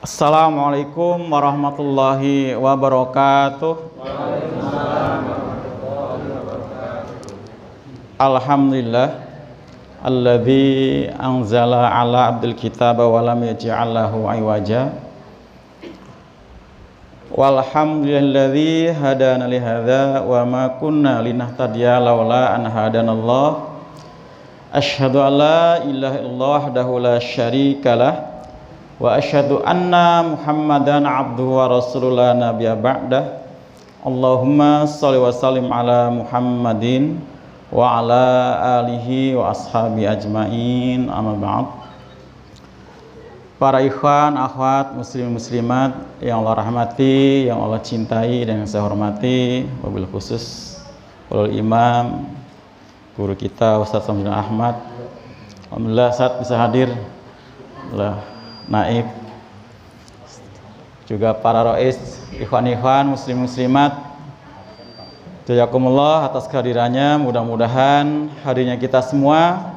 Assalamualaikum warahmatullahi wabarakatuh. Alhamdulillah alladzi anzala ala abdil kitaba wa lam yaj'al lahu iwaja. Walhamdulilladzi hadana li hadza wa ma kunna linahtadiya laula an hadanallah. Asyhadu an la ilaha illallah wahdahu la syarikalah wa asyhadu anna Muhammadan abduhu wa rasulullah nabiyya ba'dah. Allahumma shalli wa sallim ala Muhammadin wa ala alihi wa ashabi ajmain, amma ba'd. Para ikhwan, akhwat, muslim muslimat yang Allah rahmati, yang Allah cintai dan yang saya hormati, wabil khusus ulul imam guru kita Ustaz Samsudin Ahmad. Alhamdulillah saat bisa hadir. Alhamdulillah naib, juga para rois, ikhwan-ikhwan, muslim-muslimat, jazakumullah atas kehadirannya. Mudah-mudahan hadirnya kita semua,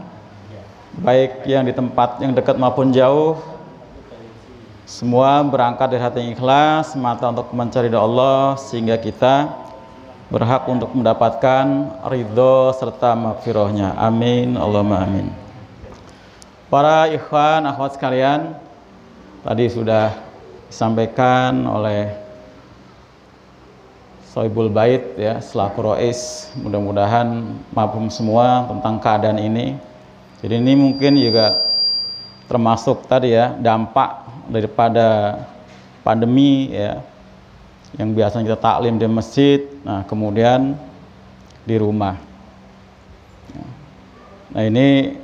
baik yang di tempat yang dekat maupun jauh, semua berangkat dari hati yang ikhlas, semata untuk mencari ridha Allah, sehingga kita berhak untuk mendapatkan ridho serta maghfirahnya. Amin, Allahumma amin. Para ikhwan, akhwat sekalian, tadi sudah disampaikan oleh Sohibul Bait ya, selaku rois, mudah-mudahan mafhum semua tentang keadaan ini. Jadi ini mungkin juga termasuk tadi ya, dampak daripada pandemi ya, yang biasanya kita taklim di masjid, nah kemudian di rumah. Nah ini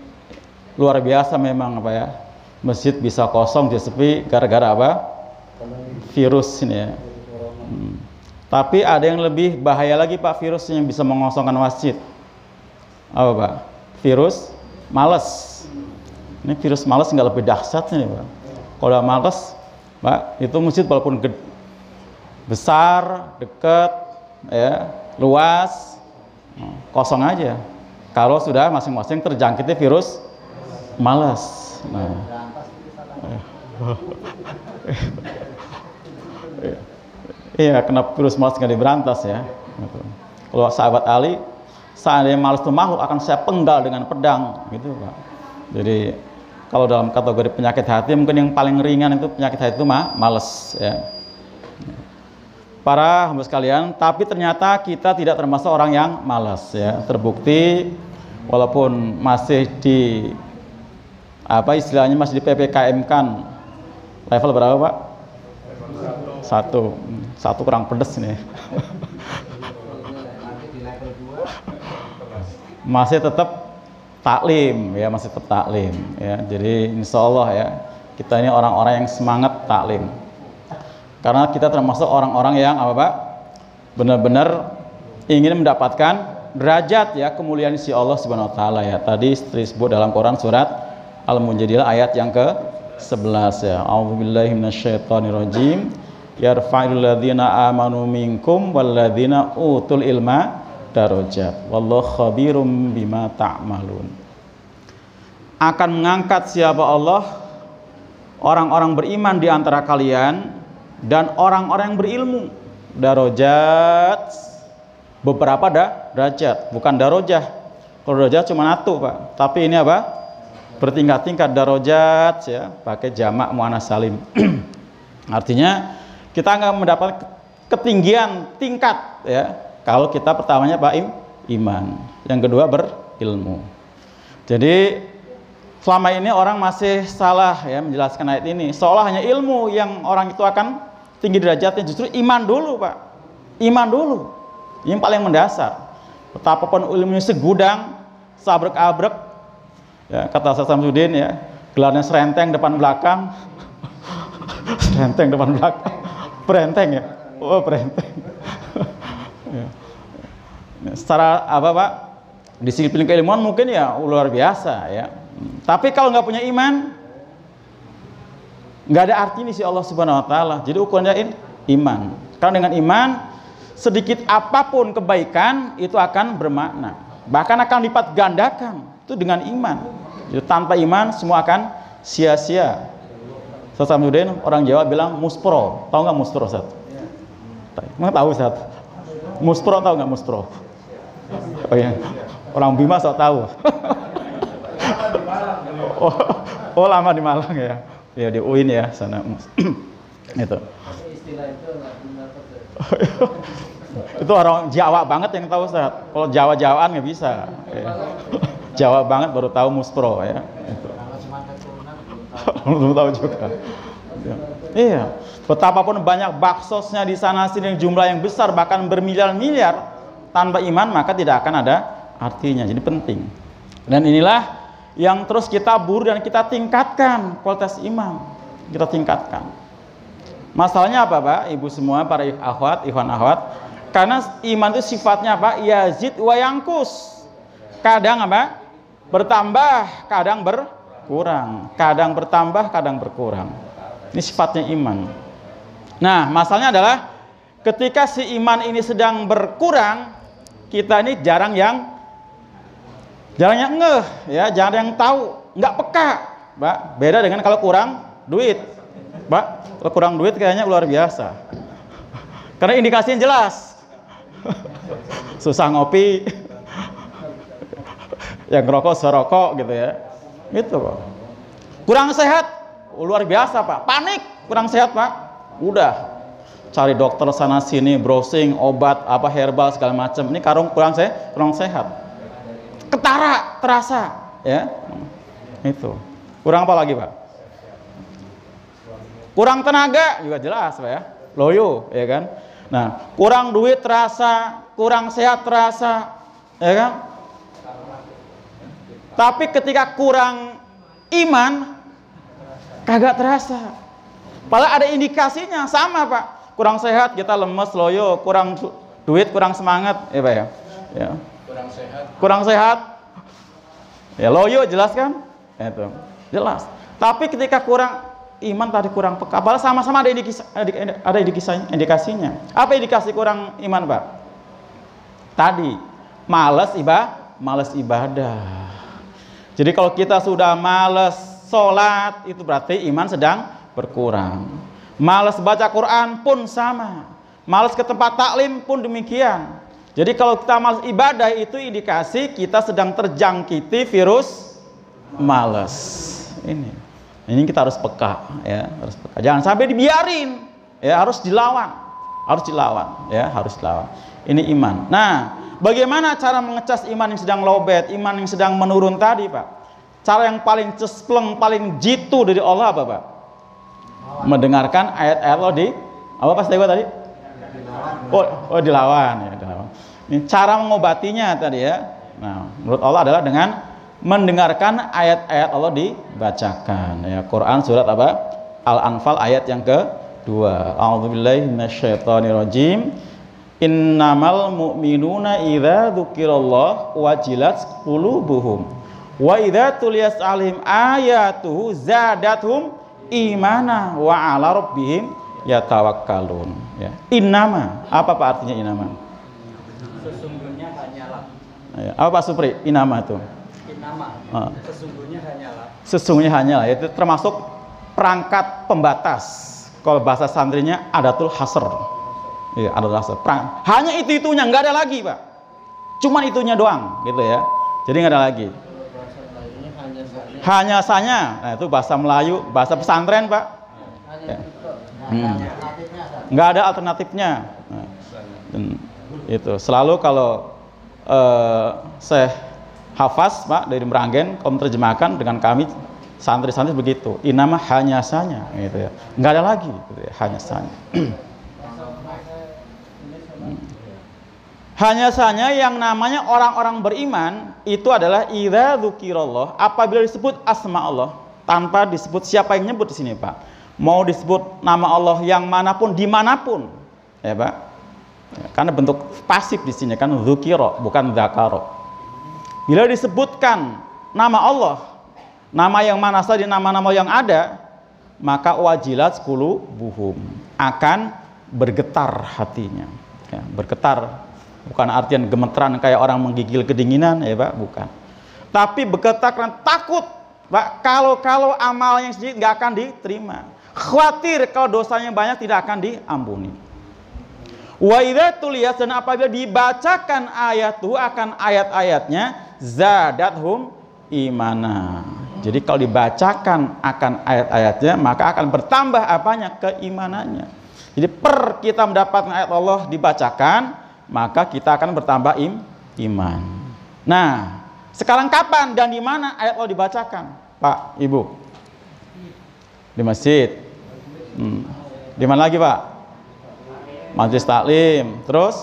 luar biasa memang apa ya, masjid bisa kosong, bisa sepi gara-gara apa? Virus ini ya. Tapi ada yang lebih bahaya lagi Pak, virus yang bisa mengosongkan masjid. Apa Pak? Virus malas. Ini virus malas nggak lebih dahsyat ini Pak. Kalau malas Pak, itu masjid walaupun besar, dekat, ya, luas, kosong aja. Kalau sudah masing-masing terjangkitnya virus malas. Nah, iya, kenapa virus malas nggak diberantas ya? Kalau sahabat Ali, seandainya malas itu makhluk, akan saya penggal dengan pedang, gitu Pak. Jadi kalau dalam kategori penyakit hati, mungkin yang paling ringan itu penyakit hati itu malas ya. Para hamba sekalian, tapi ternyata kita tidak termasuk orang yang malas ya. Terbukti walaupun masih di apa istilahnya, masih di PPKM kan, level berapa Pak? Satu kurang pedes nih. Masih tetap taklim ya, masih tetap taklim ya. Jadi insya Allah ya, kita ini orang-orang yang semangat taklim, karena kita termasuk orang-orang yang apa Pak, benar-benar ingin mendapatkan derajat ya, kemuliaan si Allah Subhanahu Wa Taala ya. Tadi disebut dalam Quran surat Al-Mujadilah ayat yang ke-11 ya. A'udzubillahi minasyaitonirrajim. Yarfa'ul ladzina amanu minkum wal ladzina utul ilma darajat. Wallahu khabirum bima ta'malun. Akan mengangkat siapa Allah? Orang-orang beriman di antara kalian dan orang-orang yang berilmu. Darajat, beberapa derajat, bukan darajah. Kalau darajah cuma satu Pak, tapi ini apa? Bertingkat-tingkat darajat ya, pakai jamak muannats salim. Artinya kita nggak mendapat ketinggian tingkat ya, kalau kita pertamanya Pak iman, yang kedua berilmu. Jadi selama ini orang masih salah ya menjelaskan ayat ini, seolah hanya ilmu yang orang itu akan tinggi derajatnya. Justru iman dulu Pak, iman dulu yang paling mendasar. Betapapun ilmunya segudang, sabrek-abrek ya, kata Ustaz Samsudin ya, gelarnya serenteng depan belakang. Serenteng depan belakang, perenteng ya, oh perenteng. Ya. Secara apa Pak, disiplin keilmuan mungkin ya luar biasa ya, tapi kalau nggak punya iman, nggak ada arti nih si Allah Subhanahu Wa Taala. Jadi ukurannya iman, karena dengan iman sedikit apapun kebaikan itu akan bermakna, bahkan akan lipat gandakan itu dengan iman. Jadi tanpa iman semua akan sia-sia. Ustaz Samsudin, orang Jawa bilang muspro. Tahu nggak muspro, Ustaz? Emang tahu, Ustaz? Muspro tahu nggak muspro? Oh ya, orang Bima sok tahu. Oh, lama di Malang ya. Ya di UIN ya sana. Itu. Istilah itu nggak dapat. Itu orang Jawa banget yang tahu, Ustaz. Kalau Jawa-Jawaan nggak bisa. Ya. Jawa banget baru tahu muspro ya. Itu. Belum tahu juga. Ya. Iya. Betapapun banyak baksosnya di sana sini yang jumlah yang besar bahkan bermiliar-miliar, tanpa iman maka tidak akan ada artinya. Jadi penting. Dan inilah yang terus kita buru dan kita tingkatkan kualitas iman. Kita tingkatkan. Masalahnya apa, Pak? Ibu semua, para akhwat, ikhwan akhwat. Karena iman itu sifatnya apa? Yazid wa yangkus. Kadang apa? Bertambah, kadang berkurang. Kadang bertambah, kadang berkurang. Ini sifatnya iman. Nah, masalahnya adalah ketika si iman ini sedang berkurang, kita ini jarang yang ngeh, ya, jarang yang tahu, nggak peka, Mbak. Beda dengan kalau kurang duit, Mbak. Kalau kurang duit kayaknya luar biasa. Karena indikasinya jelas. Susah ngopi, yang ngerokok serokok gitu ya. Gitu kok. Kurang sehat, luar biasa, Pak. Panik, kurang sehat, Pak. Udah cari dokter sana sini, browsing obat apa herbal segala macam. Ini kurang sehat. Ketara terasa, ya. Itu. Kurang apa lagi, Pak? Kurang tenaga juga jelas, Pak ya. Loyo, ya kan? Nah, kurang duit terasa, kurang sehat terasa, ya kan? Tapi ketika kurang iman, kagak terasa. Padahal ada indikasinya sama, Pak. Kurang sehat kita lemes, loyo, kurang duit, kurang semangat, ya Pak ya. Ya. Kurang sehat. Ya loyo jelas kan? Itu. Jelas. Tapi ketika kurang iman tadi kurang peka. Padahal sama-sama ada indikasinya. Apa indikasi kurang iman, Pak? Tadi malas ibadah. Jadi kalau kita sudah malas sholat, itu berarti iman sedang berkurang. Malas baca Quran pun sama. Malas ke tempat taklim pun demikian. Jadi kalau kita malas ibadah, itu indikasi kita sedang terjangkiti virus malas. Ini kita harus peka, ya, harus peka. Jangan sampai dibiarin, ya, harus dilawan, ya, harus dilawan. Ini iman. Nah, bagaimana cara mengecas iman yang sedang lowbat, iman yang sedang menurun tadi, Pak? Cara yang paling cespleng, paling jitu dari Allah apa, Pak? Mendengarkan ayat-ayat Allah di apa pas tadi? Dilawan, ya, dilawan. Ini cara mengobatinya tadi ya. Nah, menurut Allah adalah dengan mendengarkan ayat-ayat Allah dibacakan. Ya, Quran surat apa? Al-Anfal ayat yang kedua. A'udzubillahi minasyaitonirrajim. Innamal mu'minuna idza dzukirallah wajilat qulubuhum wa idza tuliyat 'alaihim ayatuhu zadatuhum imana wa 'ala rabbihim yatawakkalun. Ya. Innama, apa Pak artinya innama? Sesungguhnya hanyalah. Ya. Apa Pak Supri? Innama itu. Innama. Sesungguhnya hanyalah. Itu termasuk perangkat pembatas. Kalau bahasa santrinya adatul hasr. Iya, adatul hasr. Hanya itu-itunya, nggak ada lagi, Pak. Cuman itunya doang, gitu ya. Jadi nggak ada lagi. Hanya saja. Nah, itu bahasa Melayu, bahasa pesantren, Pak. Ya. Nggak ada alternatifnya. Nah, itu selalu kalau saya hafaz, Pak, dari Meranggen, kalau menerjemahkan dengan kami santri-santri begitu. Inama hanya saja, gitu ya. Nggak ada lagi, gitu ya. Hanya saja. Hanya saja yang namanya orang-orang beriman itu adalah idza dzukirallah, apabila disebut asma Allah, tanpa disebut siapa yang nyebut di sini, Pak. Mau disebut nama Allah yang manapun, dimanapun, ya Pak. Ya, karena bentuk pasif di sini kan dzukira, bukan dzakara. Bila disebutkan nama Allah, nama yang mana saja, nama-nama yang ada, maka wajilat qulubuhum, akan bergetar hatinya. Ya, bergetar. Bukan artian gemeteran kayak orang menggigil kedinginan, ya Pak, bukan. Tapi bergetar karena takut Pak, kalau amalnya sedikit nggak akan diterima. Khawatir kalau dosanya banyak tidak akan diampuni. Wa idza tuliyat, dan apabila dibacakan ayatu akan ayat-ayatnya, zadathum imana. Jadi kalau dibacakan akan ayat-ayatnya maka akan bertambah apanya? Keimanannya. Jadi kita mendapatkan ayat Allah dibacakan, maka kita akan bertambah iman. Nah, sekarang kapan dan di mana ayat Allah dibacakan, Pak, Ibu? Di masjid. Di mana lagi, Pak? Majelis taklim. Terus?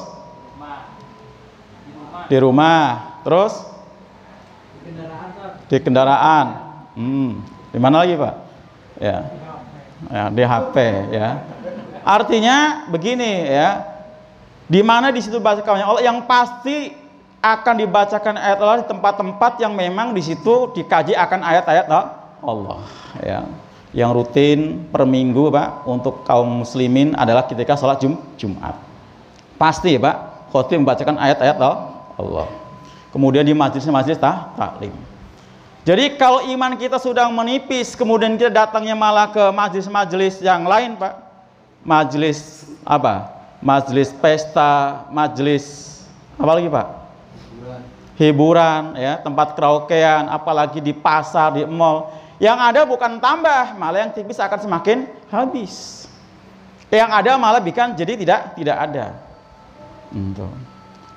Di rumah. Terus? Di kendaraan. Di mana lagi, Pak? Ya, di HP, ya. Artinya begini, ya. Di mana di situ bacakannya Allah, yang pasti akan dibacakan ayat Allah di tempat-tempat yang memang di situ dikaji akan ayat-ayat Allah, ya. Yang rutin per minggu, Pak, untuk kaum muslimin adalah ketika sholat Jumat. Pasti, Pak, khotib membacakan ayat-ayat Allah. Kemudian di majelis-majelis taklim. Jadi kalau iman kita sudah menipis, kemudian kita datangnya malah ke majelis-majelis yang lain, Pak. Majelis apa? Majelis pesta, majelis apa lagi, Pak? Hiburan, ya, tempat karaokean, apalagi di pasar, di mall. Yang ada bukan tambah, malah yang tipis akan semakin habis. Yang ada malah bikin jadi tidak ada.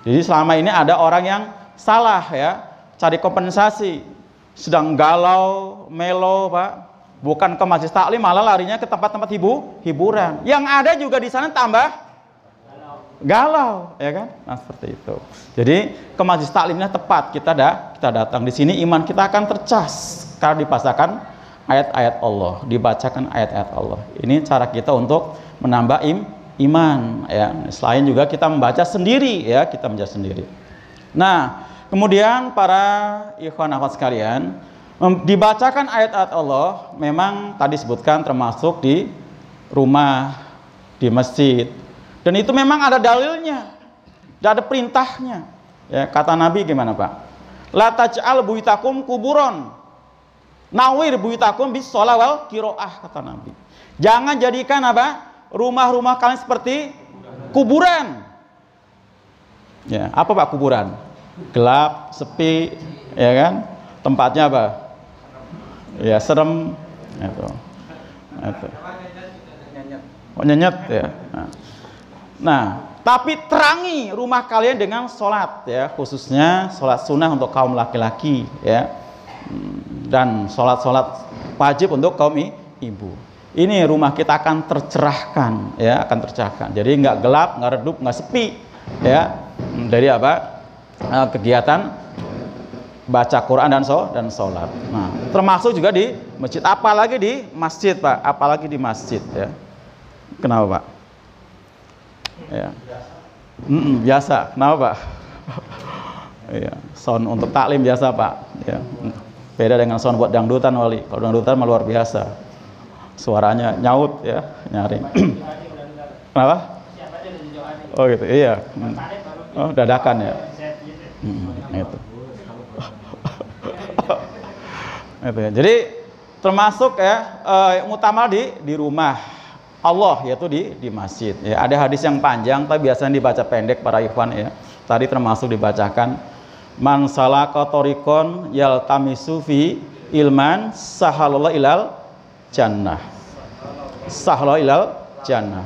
Jadi selama ini ada orang yang salah, ya, cari kompensasi, sedang galau, melo, Pak, bukan ke majelis taklim, malah larinya ke tempat-tempat hiburan. Yang ada juga di sana tambah galau, ya kan? Nah, seperti itu. Jadi ke majelis taklimnya tepat kita datang di sini, iman kita akan tercas karena dibacakan ayat-ayat Allah, dibacakan ayat-ayat Allah. Ini cara kita untuk menambah iman, ya. Selain juga kita membaca sendiri, ya, kita membaca sendiri. Nah, kemudian para ikhwan akhwat sekalian, dibacakan ayat-ayat Allah memang tadi sebutkan termasuk di rumah, di masjid. Dan itu memang ada dalilnya, ada perintahnya. Ya, kata Nabi gimana, Pak? La taj'al buyutakum kuburon, nawir buyutakum bis shalah wal qiraah, kata Nabi. Jangan jadikan apa? Rumah-rumah kalian seperti kuburan. Ya, apa, Pak, kuburan? Gelap, sepi, ya kan? Tempatnya apa? Ya, serem. Itu. Nyenyet, ya. Nah, tapi terangi rumah kalian dengan sholat, ya, khususnya sholat sunnah untuk kaum laki-laki, ya, dan sholat wajib untuk kaum ibu. Ini rumah kita akan tercerahkan, ya, akan tercerahkan. Jadi nggak gelap, nggak redup, nggak sepi, ya, dari apa? Kegiatan baca Quran dan sholat. Nah, termasuk juga di masjid, apalagi di masjid, Pak, apalagi di masjid, ya. Kenapa, Pak? Ya. Biasa. Kenapa, Pak? Ya, sound untuk taklim biasa, Pak, ya. Beda dengan sound buat dangdutan, Wali. Kalau dangdutan mah luar biasa, suaranya nyaut, ya, nyaring. Kenapa? Oh gitu, iya. Oh, dadakan, ya. Itu. Itu, ya. Jadi termasuk, ya, utama di rumah Allah, yaitu di masjid, ya. Ada hadis yang panjang tapi biasanya dibaca pendek para ikhwan, ya. Tadi termasuk dibacakan man salaka thoriqon yaltamisu fi ilman sahalallahu ilal jannah. Sahalallahu ilal jannah.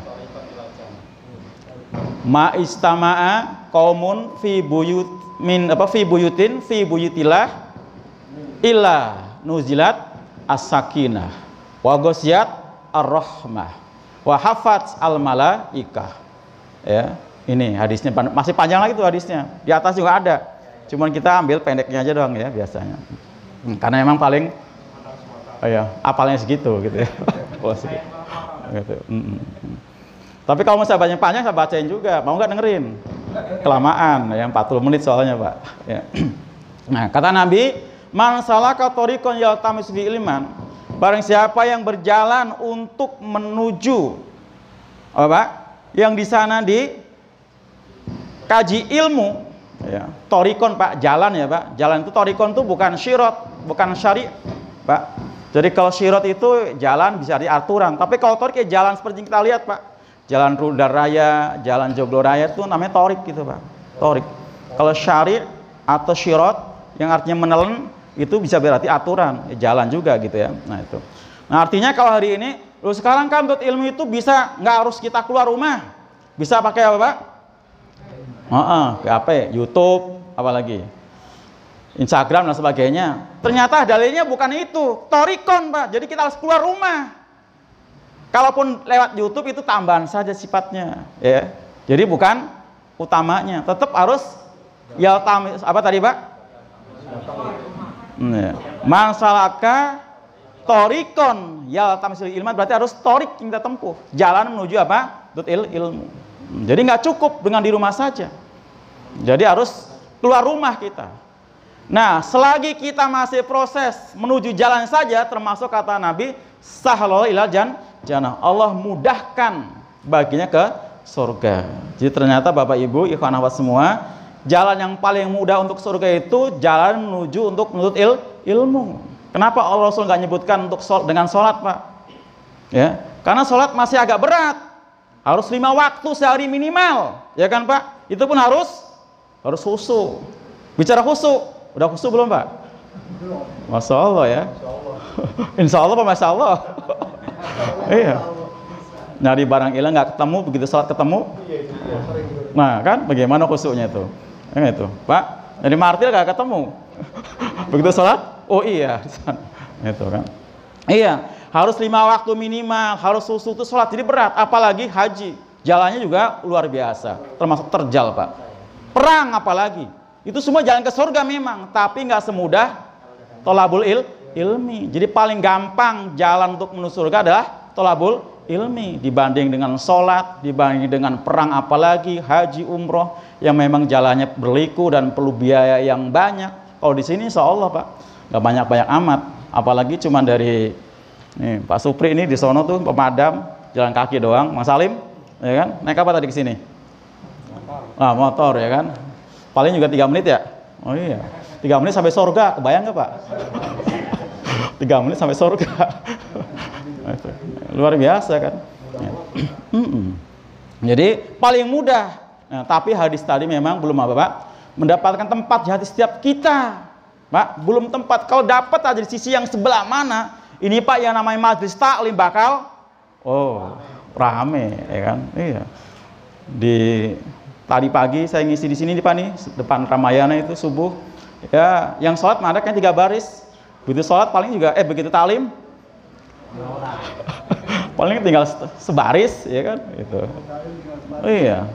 Ma istama'a qaumun fi buyut min apa fi buyutin fi buyutillah illa nuzilat as-sakinah wa ghasyiyat ar-rahmah wa hafat al-malaikah. Ya, ini hadisnya masih panjang lagi tuh hadisnya. Di atas juga ada. Cuman kita ambil pendeknya aja doang, ya, biasanya. Karena memang paling ya, apalnya segitu gitu, ya. Gitu. Tapi kalau mau saya panjang saya bacain juga. Mau nggak dengerin? Kelamaan, ya, 40 menit soalnya, Pak. Ya. Nah, kata Nabi, man salaka thoriqon yaltamisu fi ilman, barang siapa yang berjalan untuk menuju apa, Pak? Yang di sana di kaji ilmu, ya. Thoriqon, Pak, jalan, ya, Pak. Jalan itu thoriqon itu bukan syirat, bukan syari, Pak. Jadi kalau syirat itu jalan bisa diaturan, tapi kalau torik kayak jalan seperti yang kita lihat, Pak. Jalan Rudar Raya, jalan Joglo Raya itu namanya torik gitu, Pak. Torik. Kalau syari atau syirat yang artinya menelen itu bisa berarti aturan, ya, jalan juga gitu ya. Nah itu. Nah artinya kalau hari ini, lu sekarang kan untuk ilmu itu bisa nggak harus kita keluar rumah, bisa pakai apa, Pak? HP, YouTube, apalagi Instagram dan sebagainya. Ternyata dalilnya bukan itu, torikon, Pak. Jadi kita harus keluar rumah. Kalaupun lewat YouTube itu tambahan saja sifatnya, ya. Jadi bukan utamanya. Tetap harus yaltam apa tadi, Pak? Mansalaka torikon yaltamisul ilman, berarti harus torik yang kita tempuh. Jalan menuju apa? Ilmu. Jadi nggak cukup dengan di rumah saja. Jadi harus keluar rumah kita. Nah, selagi kita masih proses menuju jalan saja, termasuk kata Nabi, sahalul ilal jannah, Allah mudahkan baginya ke surga. Jadi ternyata Bapak Ibu, ikhwan akhwat semua, jalan yang paling mudah untuk surga itu jalan menuju untuk menuntut ilmu. Kenapa Allah Rasul nggak nyebutkan untuk dengan sholat, Pak? Ya, karena sholat masih agak berat. Harus 5 waktu sehari minimal, ya kan, Pak? Itu pun harus khusyuk. Bicara khusyuk, udah khusyuk belum, Pak? Masya Allah ya. Insya Allah, Pak, Masya Allah. Iya. Nyari barang hilang nggak ketemu, begitu sholat ketemu. Nah kan, bagaimana khusyuknya itu? Itu, Pak. Jadi martir nggak ketemu. Begitu sholat, oh iya, itu kan. Iya, harus 5 waktu minimal, harus khusyuk itu sholat. Jadi berat, apalagi haji. Jalannya juga luar biasa, termasuk terjal, Pak. Perang apalagi. Itu semua jalan ke surga memang, tapi nggak semudah tolabul ilmi. Jadi paling gampang jalan untuk menuju surga adalah tolabul ilmi dibanding dengan sholat, dibanding dengan perang apalagi haji umroh yang memang jalannya berliku dan perlu biaya yang banyak. Kalau di sini insya Allah, Pak, nggak banyak-banyak amat, apalagi cuma dari nih, Pak Supri ini di sono tuh pemadam jalan kaki doang, Mas Salim, ya kan? Naik apa tadi ke sini? Motor, ya kan? Paling juga 3 menit ya? Oh iya, 3 menit sampai surga, kebayang nggak, Pak? 3 menit sampai surga. Luar biasa kan? Jadi paling mudah. Nah, tapi hadis tadi memang belum apa, Pak? Mendapatkan tempat di hati setiap kita, Pak. Belum tempat. Kalau dapat aja di sisi yang sebelah mana, ini, Pak, yang namanya majelis taklim bakal rame, ya kan? Iya. Tadi pagi saya ngisi di sini, Pak, nih depan Ramayana itu subuh. Ya, yang sholat ada kan 3 baris. Begitu sholat paling juga begitu talim paling tinggal sebaris, ya kan? Itu. Oh iya.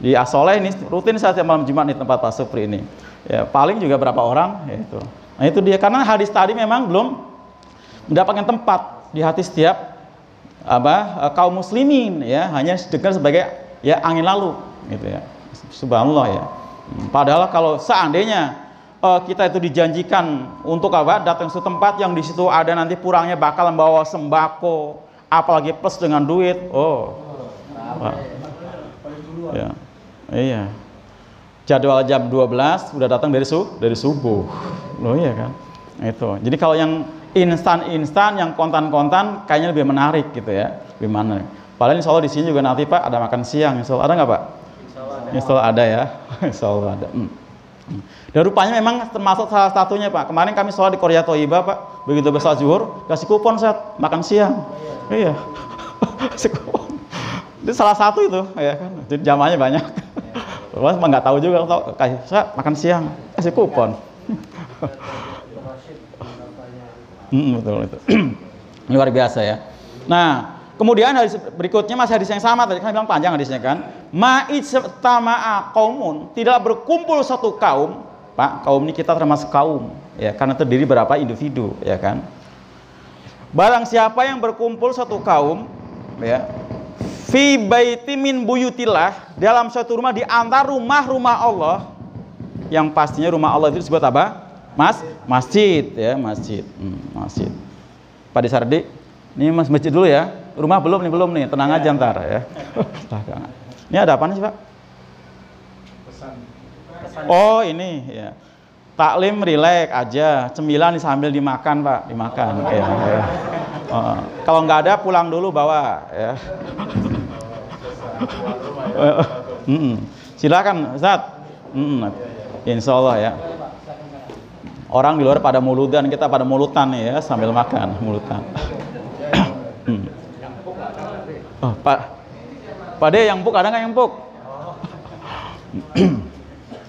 Di Asoleh ini rutin saya tiap malam Jumat di tempat Pak Supri ini. Ya, paling juga berapa orang, ya itu. Nah, itu dia, karena hadis tadi memang belum mendapatkan tempat di hati setiap kaum muslimin, ya, hanya dengar sebagai ya angin lalu gitu ya. Subhanallah ya. Padahal kalau seandainya kita itu dijanjikan untuk datang ke tempat yang di situ ada nanti purangnya bakal membawa sembako, apalagi plus dengan duit. Ya. Iya. Jadwal jam 12 udah datang dari subuh. Loh iya kan? Itu. Jadi kalau yang instan, yang kontan-kontan kayaknya lebih menarik gitu ya. Lebih menarik. Padahal insya Allah di sini juga nanti, Pak, ada makan siang. Insya Allah ada nggak, Pak? Insya Allah ada ya. Insya Allah ada. Dan rupanya memang termasuk salah satunya, Pak. Kemarin kami sholat di Korea Toiba, Pak. Begitu besar zuhur, kasih kupon saat makan siang. Iya. Kasih kupon. Itu salah satu itu, ya kan. Jadi jamaahnya banyak. Terus nggak tahu juga, kasih saat makan siang, kasih kupon. Betul itu. Luar biasa ya. Nah, kemudian hadis berikutnya masih hadis yang sama, tadi kan bilang panjang hadisnya kan. Ma'ijtama'a qaumun, tidak berkumpul satu kaum, Pak. Kaum ini kita termasuk kaum, ya, karena terdiri berapa individu, ya kan. Barang siapa yang berkumpul satu kaum, ya, fi baiti min buyutillah, dalam suatu rumah di antara rumah-rumah Allah, yang pastinya rumah Allah itu disebut apa? Masjid, ya, masjid. Masjid. Pak Desardi, ini masjid dulu ya. Rumah belum nih, tenang aja ntar ya. Ini ada apa nih, Pak? Oh, ini ya. taklim rileks aja, cemilan sambil dimakan Pak, dimakan. Ya. Kalau nggak ada pulang dulu bawa. Ya. Silakan Ustaz. Insya Allah ya. Orang di luar pada muludan, kita pada mulutan ya, sambil makan mulutan. Oh, Pak De yang puk, ada nggak yang puk?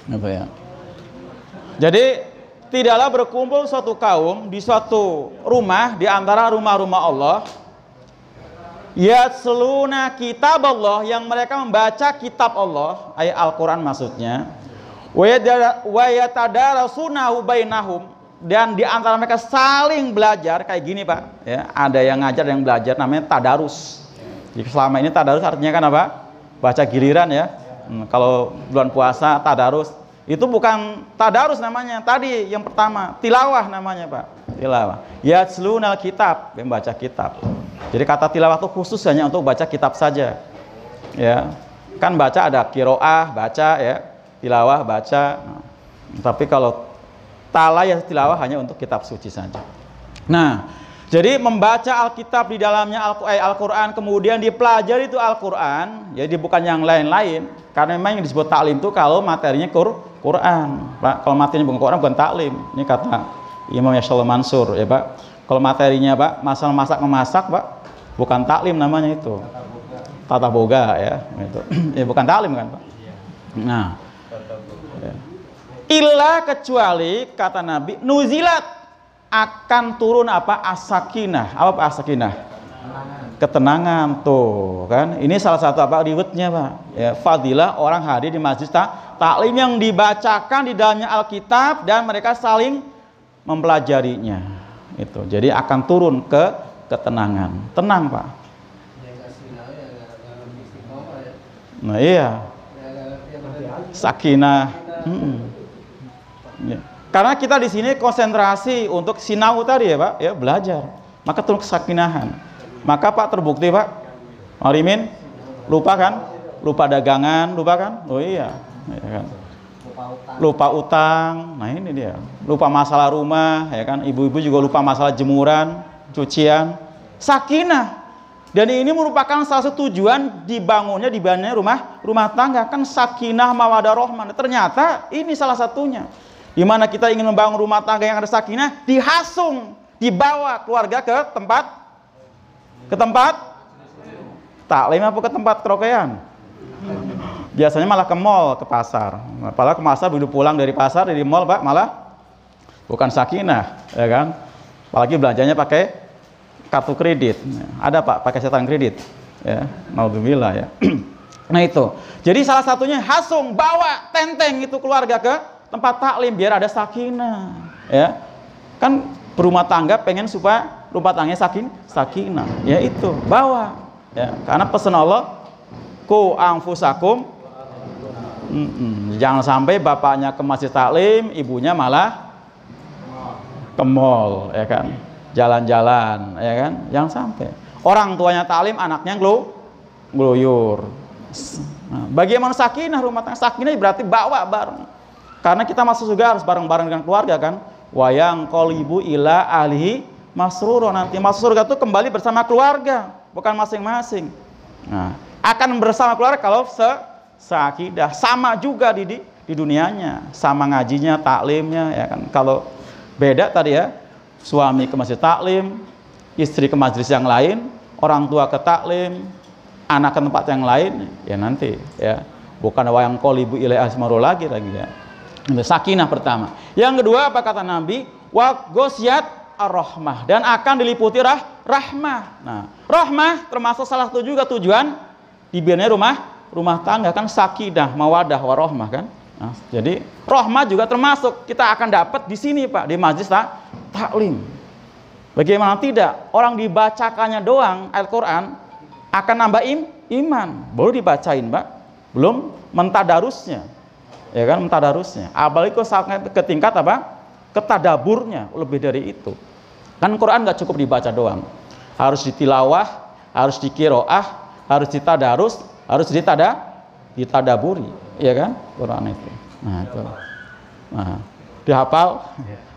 Apa ya? Jadi tidaklah berkumpul suatu kaum di suatu rumah di antara rumah-rumah Allah, yatluna kitab Allah, yang mereka membaca kitab Allah, ayat Al-Quran maksudnya, wa yatadarasunahu bainahum, dan di antara mereka saling belajar kayak gini Pak ya, ada yang ngajar yang belajar, namanya tadarus. Jadi selama ini tadarus artinya kan apa? Baca giliran ya. Kalau bulan puasa tadarus, itu bukan tadarus namanya, tadi yang pertama tilawah namanya Pak, tilawah. Yatlunal kitab, membaca kitab. Jadi kata tilawah itu khusus hanya untuk baca kitab saja ya, kan baca ada kiroah baca ya, tilawah baca. Tapi kalau talayah tilawah hanya untuk kitab suci saja. Nah, jadi membaca Alkitab di dalamnya Al-Quran, kemudian dipelajari itu Al-Quran, jadi bukan yang lain-lain. Karena memang yang disebut taklim itu kalau materinya Quran, Pak. Kalau materinya bukan Quran bukan taklim. Ini kata Imam Yashallah Mansur ya Pak. Kalau materinya Pak, masalah masak-memasak Pak, bukan taklim namanya itu. Tata boga ya, itu. Ya bukan taklim kan Pak. Nah, ya. Illa kecuali kata Nabi nuzilat, akan turun apa? As-sakinah. Apa as-sakinah? Ketenangan tuh kan. Ini salah satu apa riwayatnya Pak. Ya, fadilah orang hadir di masjid taklim yang dibacakan di dalamnya Alkitab dan mereka saling mempelajarinya. Itu. Jadi akan turun ke ketenangan. Tenang Pak. Nah iya. Sakinah. Ya. Karena kita di sini konsentrasi untuk sinau tadi ya Pak, ya belajar. Maka turun kesakinahan. Maka Pak terbukti Pak, Marimin lupa kan? Lupa dagangan, lupa kan? Oh iya, ya kan? Lupa utang. Nah ini dia. Lupa masalah rumah, ya kan? Ibu-ibu juga lupa masalah jemuran, cucian. Sakinah. Dan ini merupakan salah satu tujuan dibangunnya rumah tangga, kan sakinah mawadah rahmah. Ternyata ini salah satunya. Di mana kita ingin membangun rumah tangga yang ada sakinah, dihasung, dibawa keluarga ke tempat taklim apa ke tempat kerokean. Biasanya malah ke mall, ke pasar. Apalagi ke pasar, begitu pulang dari pasar, dari mall Pak, malah bukan sakinah, ya kan? Apalagi belanjanya pakai kartu kredit. Ada Pak, pakai setan kredit. Ya, naudzubillah ya. Nah itu. Jadi salah satunya hasung, bawa tenteng itu keluarga ke tempat taklim biar ada sakinah, ya kan berumah tangga pengen supaya rumah tangganya sakinah, ya itu bawa, ya karena pesan Allah ku anfusakum, jangan sampai bapaknya ke masjid taklim, ibunya malah ke mall, ya kan, jalan-jalan, ya kan, jangan sampai orang tuanya taklim, anaknya ngeluyur. Nah, bagaimana sakinah rumah tangga? Sakinah berarti bawa bareng. Karena kita masuk surga harus bareng-bareng dengan keluarga kan. Wayang qolibu ila ahlihi masruro, nanti masuk surga itu kembali bersama keluarga, bukan masing-masing. Nah, akan bersama keluarga kalau seakidah, sama juga di dunianya, sama ngajinya, taklimnya ya kan. Kalau beda tadi ya, suami ke masjid taklim, istri ke majelis yang lain, orang tua ke taklim, anak ke tempat yang lain, ya nanti ya. Bukan wayang qolibu ila asmaru lagi ya. Sakinah pertama. Yang kedua apa kata Nabi? Wa ghasyat ar-rahmah, dan akan diliputi rahmah. Nah, rahmah termasuk salah satu juga tujuan dibiarnya rumah tangga kan, sakinah, mawadah, warahmah kan. Nah, jadi rahmah juga termasuk kita akan dapat di sini Pak, di majlis taklim. Bagaimana tidak? Orang dibacakannya doang Al-Quran akan nambah iman. Baru dibacain Pak, belum mentadarusnya. Ya kan, mentadarusnya. Apalagi ke tingkat apa? Ketadaburnya, lebih dari itu. Kan Quran nggak cukup dibaca doang. Harus ditilawah, harus dikiroah, harus ditadarus, harus ditadaburi, ya kan? Quran itu. Nah, itu. Nah, dihafal,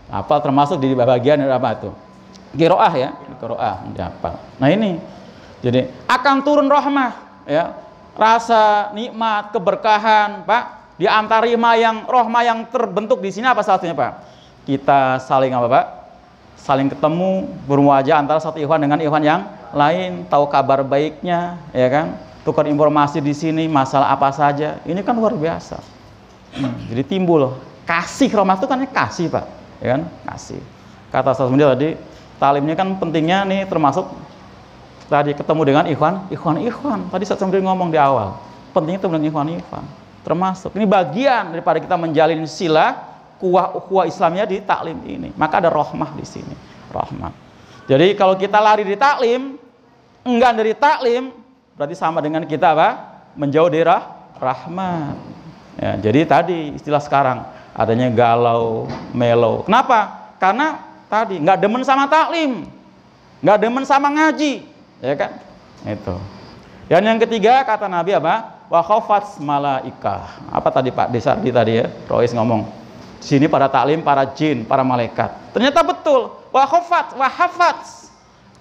hafal termasuk di bagian apa itu? Qiraah ya, qiraah dihafal. Nah ini, jadi akan turun rahmah, ya, rasa nikmat, keberkahan, Pak. Di antara rahmah yang terbentuk di sini apa salah satunya, Pak? Kita saling apa, Pak? Saling ketemu, berwajah antara satu ikhwan dengan ikhwan yang lain, tahu kabar baiknya, ya kan? Tukar informasi di sini, masalah apa saja. Ini kan luar biasa. Jadi timbul kasih, rahmat itu kan kasih, Pak, ya kan? Kasih. Kata Ustaz Munir tadi, talimnya kan pentingnya nih termasuk tadi ketemu dengan ikhwan. Tadi Ustaz Munir ngomong di awal, pentingnya ketemu dengan ikhwan. Termasuk ini bagian daripada kita menjalin silah ukhuwah Islamnya di taklim ini. Maka ada rahmah di sini, rahmah. Jadi kalau kita lari di taklim, enggan dari taklim, berarti sama dengan kita apa? Menjauh dari rahmat. Ya, jadi tadi istilah sekarang adanya galau, melo. Kenapa? Karena tadi nggak demen sama taklim, nggak demen sama ngaji, ya kan? Itu. Dan yang ketiga kata Nabi apa? Wa khafats malaikah. Apa tadi Pak Desardi tadi ya? Rois ngomong. Sini para taklim, para jin, para malaikat. Ternyata betul. Wa hafats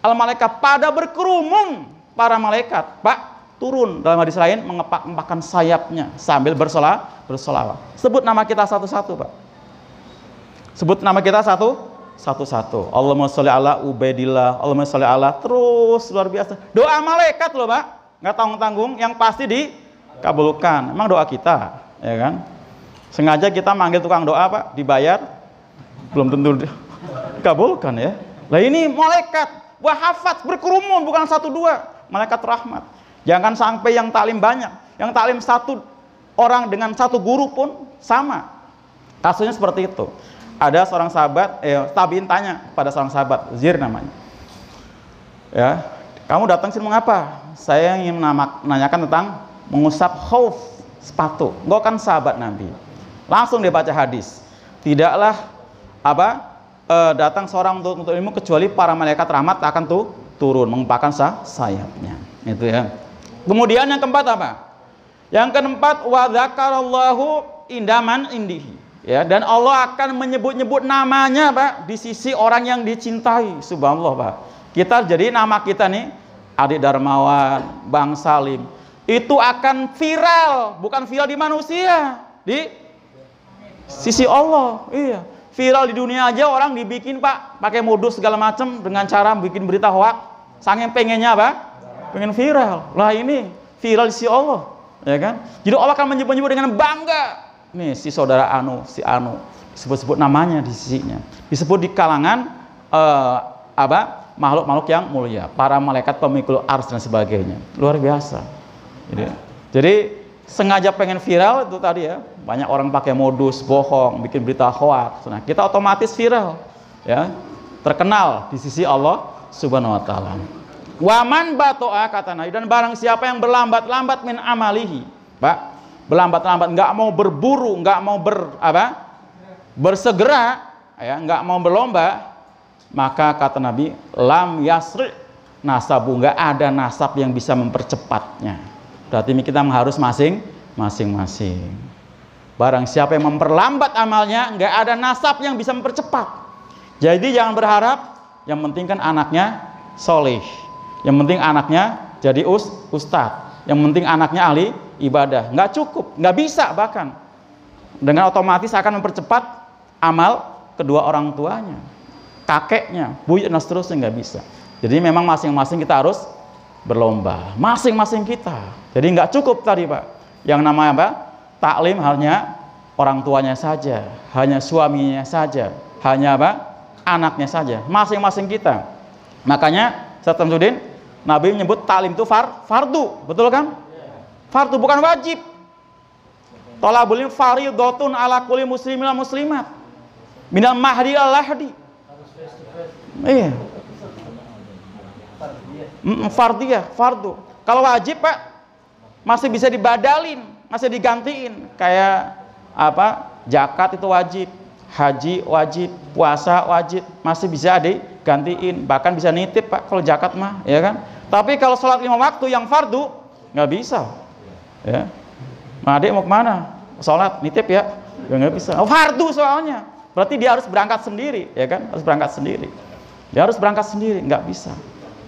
al malaikat, pada berkerumun para malaikat, Pak. Turun dalam hadis lain mengepak-ngepakkan sayapnya sambil bersolawat. Sebut nama kita satu-satu, Pak. Sebut nama kita satu-satu. Allahumma sholli ala Ubaidillah, Allahumma sholli ala, terus luar biasa. Doa malaikat loh, Pak. Nggak tanggung-tanggung, yang pasti dikabulkan. Emang doa kita, ya kan? Sengaja kita manggil tukang doa, Pak, dibayar, belum tentu dikabulkan ya. Lah ini malaikat wahafat berkerumun, bukan 1-2, malaikat rahmat. Jangan sampai yang taklim banyak, yang taklim satu orang dengan satu guru pun sama. Kasusnya seperti itu. Ada seorang sahabat, tabiin tanya pada seorang sahabat, Zir namanya. Ya, kamu datang sini mengapa? Saya ingin menanyakan tentang mengusap khauf sepatu. Engkau kan sahabat Nabi. Langsung dia baca hadis. Tidaklah datang seorang untuk ilmu kecuali para malaikat rahmat akan turun mengepakkan sayapnya. Itu ya. Kemudian yang keempat apa? Yang keempat, wa dzakarallahu indaman indihi. Ya, dan Allah akan menyebut-nyebut namanya, Pak, di sisi orang yang dicintai. Subhanallah, Pak. Kita jadi nama kita nih, Adik Darmawan, Bang Salim, itu akan viral, bukan viral di manusia, di sisi Allah. Iya, viral di dunia aja orang dibikin, Pak, pakai modus segala macam dengan cara bikin berita hoak. Saking pengennya apa? Pengen viral. Lah ini viral di sisi Allah, ya kan? Jadi Allah akan menyebut-nyebut dengan bangga. Nih si saudara Anu, si Anu, disebut-sebut namanya di sisinya. Disebut di kalangan makhluk-makhluk yang mulia, para malaikat pemikul ars dan sebagainya. Luar biasa. Jadi sengaja pengen viral itu tadi ya. Banyak orang pakai modus bohong, bikin berita hoax. Nah, kita otomatis viral, ya. Terkenal di sisi Allah Subhanahu wa taala. Waman bato'a, kata Nabi, dan barang siapa yang berlambat-lambat min amalihi, Pak, berlambat-lambat, nggak mau berburu, nggak mau bersegera, ya, nggak mau berlomba, maka kata Nabi, lam yasri nasabu, nggak ada nasab yang bisa mempercepatnya. Berarti kita harus masing-masing. Barang siapa yang memperlambat amalnya, nggak ada nasab yang bisa mempercepat. Jadi jangan berharap, yang penting kan anaknya soleh, yang penting anaknya jadi ustadz, yang penting anaknya ahli ibadah. Nggak cukup, nggak bisa, bahkan dengan otomatis akan mempercepat amal kedua orang tuanya, kakeknya, buyut dan seterusnya, nggak bisa. Jadi memang masing-masing kita harus berlomba, masing-masing kita. Jadi nggak cukup tadi, Pak, yang namanya apa? Taklim hanya orang tuanya saja, hanya suaminya saja, hanya apa? Anaknya saja, masing-masing kita. Makanya Ustaz Samsudin, Nabi menyebut taklim itu fardu, betul kan? Fardu, bukan wajib. Thalabul ilmi fardhatun ala kulli muslimin wal muslimat minal mahdi al lahdi. Iya. Fardiyah, fardu. Kalau wajib, Pak, masih bisa dibadalin, masih digantiin. Kayak apa? Zakat itu wajib, haji wajib, puasa wajib, masih bisa digantiin, bahkan bisa nitip, Pak, kalau zakat mah, ya kan? Tapi kalau sholat 5 waktu yang fardu nggak bisa, ya. Adik mau kemana? Sholat nitip ya? Ya nggak bisa. Oh, fardu soalnya. berarti dia harus berangkat sendiri, ya kan? Harus berangkat sendiri. Dia harus berangkat sendiri, nggak bisa.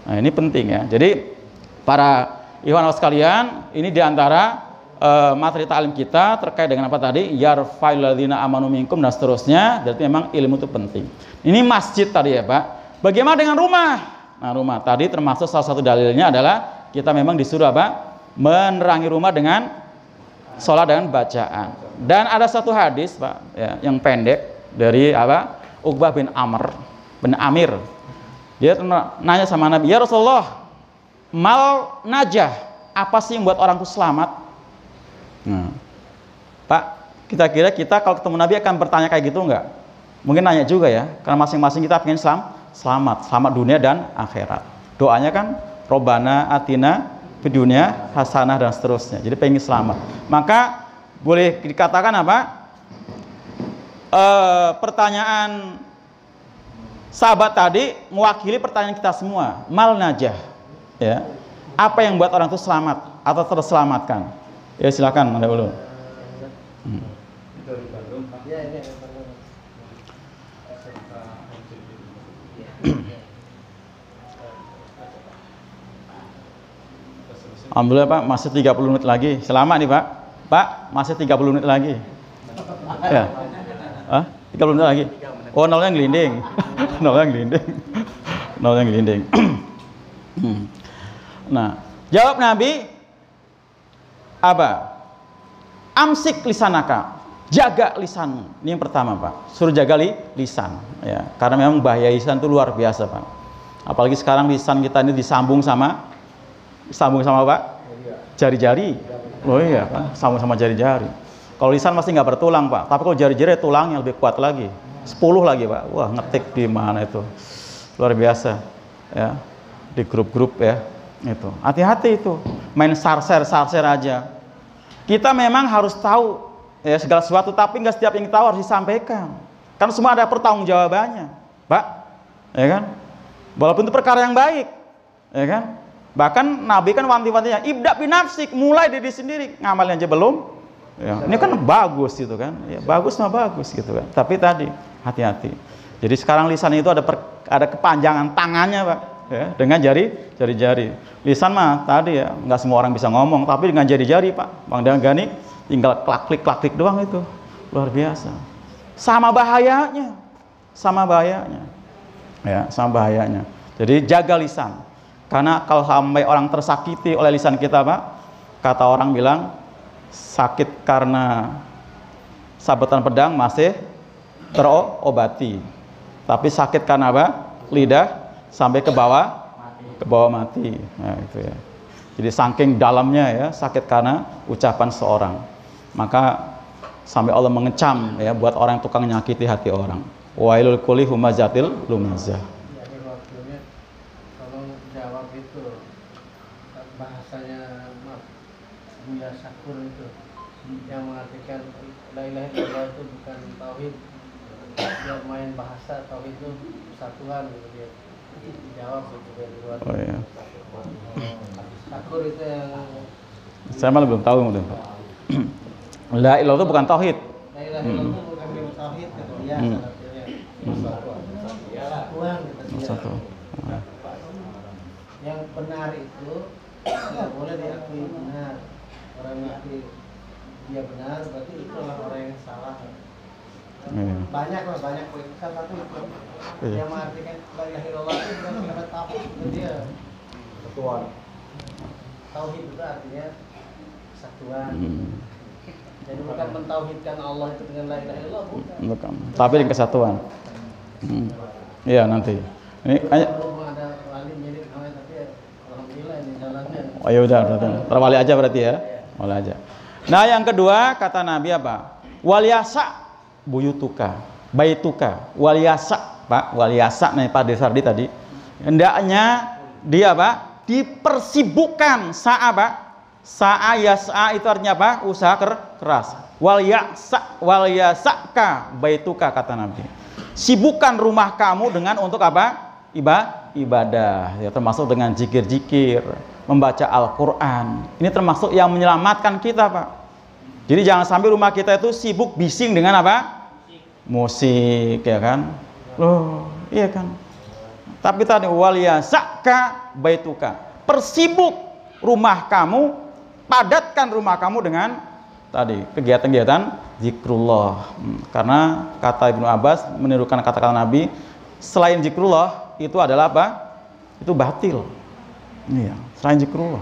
Nah, ini penting ya. Jadi para ikhwan sekalian, ini diantara materi ta'lim kita terkait dengan apa tadi, yarfa'il ladzina amanu minkum dan seterusnya. Berarti memang ilmu itu penting. Ini masjid tadi ya Pak. Bagaimana dengan rumah? Nah, rumah tadi termasuk salah satu dalilnya adalah kita memang disuruh apa? Menerangi rumah dengan sholat dan bacaan. Dan ada satu hadis Pak ya, yang pendek dari apa? Uqbah bin Amir. Dia nanya sama Nabi, ya Rasulullah, mal najah, apa sih yang buat orang itu selamat? Nah, Pak, kita kira kita kalau ketemu Nabi akan bertanya kayak gitu enggak? Mungkin nanya juga ya, karena masing-masing kita pengen selamat dunia dan akhirat. Doanya kan Robbana atina fid dunya hasanah dan seterusnya. Jadi pengen selamat. Maka boleh dikatakan apa? Pertanyaan sahabat tadi mewakili pertanyaan kita semua. Mal najah, ya. Apa yang buat orang itu selamat atau terselamatkan? Ya silakan, Anda dulu. Alhamdulillah Pak, masih 30 menit lagi. Selamat nih Pak. Pak, masih 30 menit lagi. Ya. 30 menit lagi. Oh, nolnya ngelinding. Nolnya ngelinding. Nah, jawab Nabi apa? Amsik lisanaka, jaga lisanmu. Ini yang pertama Pak, suruh jaga lisan ya, karena memang bahaya lisan itu luar biasa Pak. Apalagi sekarang lisan kita ini disambung sama Pak jari-jari. Oh iya Pak, sambung sama jari-jari. Kalau lisan masih nggak bertulang Pak, tapi kalau jari-jari tulangnya lebih kuat lagi, 10 lagi Pak. Wah, ngetik di mana itu luar biasa ya, di grup-grup ya. Itu hati-hati itu, main sarser aja. Kita memang harus tahu ya segala sesuatu, tapi nggak setiap yang tahu harus disampaikan. Kan semua ada pertanggungjawabannya, Pak, ya kan? Walaupun itu perkara yang baik, ya kan? Bahkan Nabi kan wanti-wantinya, ibda binafsik, mulai dari sendiri, ngamalnya aja belum. Ya, ini kan bagus gitu kan? Ya, bagus gitu kan? Tapi tadi hati-hati. Jadi sekarang lisan itu ada kepanjangan tangannya Pak. Ya, dengan jari-jari. Lisan mah tadi ya, nggak semua orang bisa ngomong, tapi dengan jari-jari Pak. Bang Gani tinggal klik doang itu. Luar biasa. Sama bahayanya. Ya, sama bahayanya. Jadi jaga lisan. Karena kalau sampai orang tersakiti oleh lisan kita Pak, kata orang bilang sakit karena sabetan pedang masih terobati. Tapi sakit karena apa? Lidah sampai ke bawah mati. Nah, itu ya. Jadi saking dalamnya ya sakit karena ucapan seorang. Maka sampai Allah mengecam ya buat orang yang tukang nyakiti hati orang. Wailul kulli humazatil lumazah. Jadi waktunya tolong jawab itu bahasanya Buya Syakur itu yang mengartikan la ilaha illallah itu bukan tauhid. Dia main bahasa tauhid itu persatuan gitu dia. Dijawab gitu dari luar. Oh iya. Syakur itu yang Saya malah belum tahu mungkin. La ilaha itu bukan tauhid. la ilaha illallah itu bukan tauhid kata dia syaratnya. Persatuan kata dia. Satu. Yang benar itu tidak boleh diakui benar. Orang yang diakui dia benar berarti itu orang yang salah. Banyak poin. Salah satu itu yang mengartikan la ilaha illallah itu bukan kalimat tauhid, itu dia kesatuan. Tauhid itu artinya kesatuan. Jadi bukan mentauhidkan Allah itu dengan la ilaha illallah, bukan. Tapi dengan kesatuan. Iya nanti. Ini belum ada wali jadi namanya, tapi alhamdulillah ini jalannya. Oh ya udah. Terwali aja berarti ya. Wali aja. Nah, yang kedua kata Nabi apa? Waliyasa buyutuka, baituka, waliyasa, Pak, waliyasa nih Pak Desardi tadi. Hendaknya dia Pak dipersibukkan sa'a Pak. Sa'a yas'a itu artinya apa? Usaha keras. Waliyasaka baituka kata Nabi. Sibukkan rumah kamu dengan untuk apa? Ibadah. Ya, termasuk dengan zikir-zikir, membaca Al-Qur'an. Ini termasuk yang menyelamatkan kita, Pak. Jadi jangan sampai rumah kita itu sibuk bising dengan apa? musik, ya kan? Loh, iya kan? Tapi tadi waliyasaka baituka, persibuk rumah kamu, padatkan rumah kamu dengan tadi kegiatan-kegiatan zikrullah. Karena kata Ibnu Abbas menirukan kata-kata Nabi, selain zikrullah itu adalah apa? Itu batil. Iya, selain zikrullah.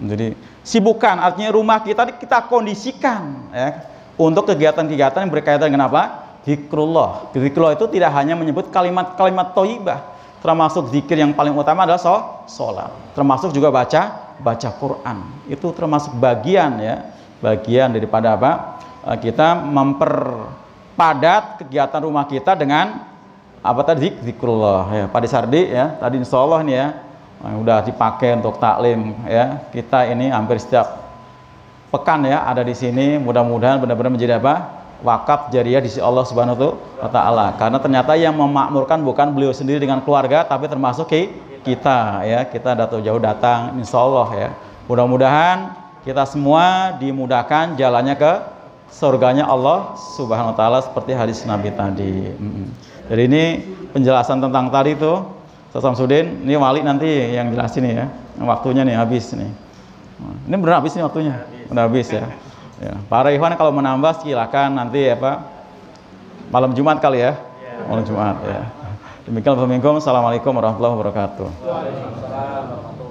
Jadi sibukkan, artinya rumah kita kondisikan ya untuk kegiatan-kegiatan yang berkaitan dengan apa? Zikrullah. Zikrullah itu tidak hanya menyebut kalimat-kalimat thayyibah, termasuk zikir yang paling utama adalah sholat, termasuk juga baca Quran. Itu termasuk bagian daripada apa? Kita memperpadat kegiatan rumah kita dengan apa tadi? Zikrullah ya. Pak Sardi ya, tadi insya Allah nih ya udah dipakai untuk taklim ya. Kita ini hampir setiap pekan ya ada di sini, mudah-mudahan benar-benar menjadi apa? Wakaf jariah di sisi Allah Subhanahu wa taala. Karena ternyata yang memakmurkan bukan beliau sendiri dengan keluarga, tapi termasuk kita ya. Kita jauh datang insya Allah ya. Mudah-mudahan kita semua dimudahkan jalannya ke surganya Allah Subhanahu wa taala seperti hadis Nabi tadi. Jadi ini penjelasan tentang tadi itu Ustaz Samsudin, ini Wali nanti yang jelasin nih ya. Waktunya nih habis nih. Ini benar habis nih waktunya. Benar habis ya. Ya, para ikhwan kalau menambah silakan nanti apa malam Jumat kali ya. Malam Jumat ya. Demikian Assalamualaikum warahmatullahi wabarakatuh. Waalaikumsalam warahmatullahi wabarakatuh.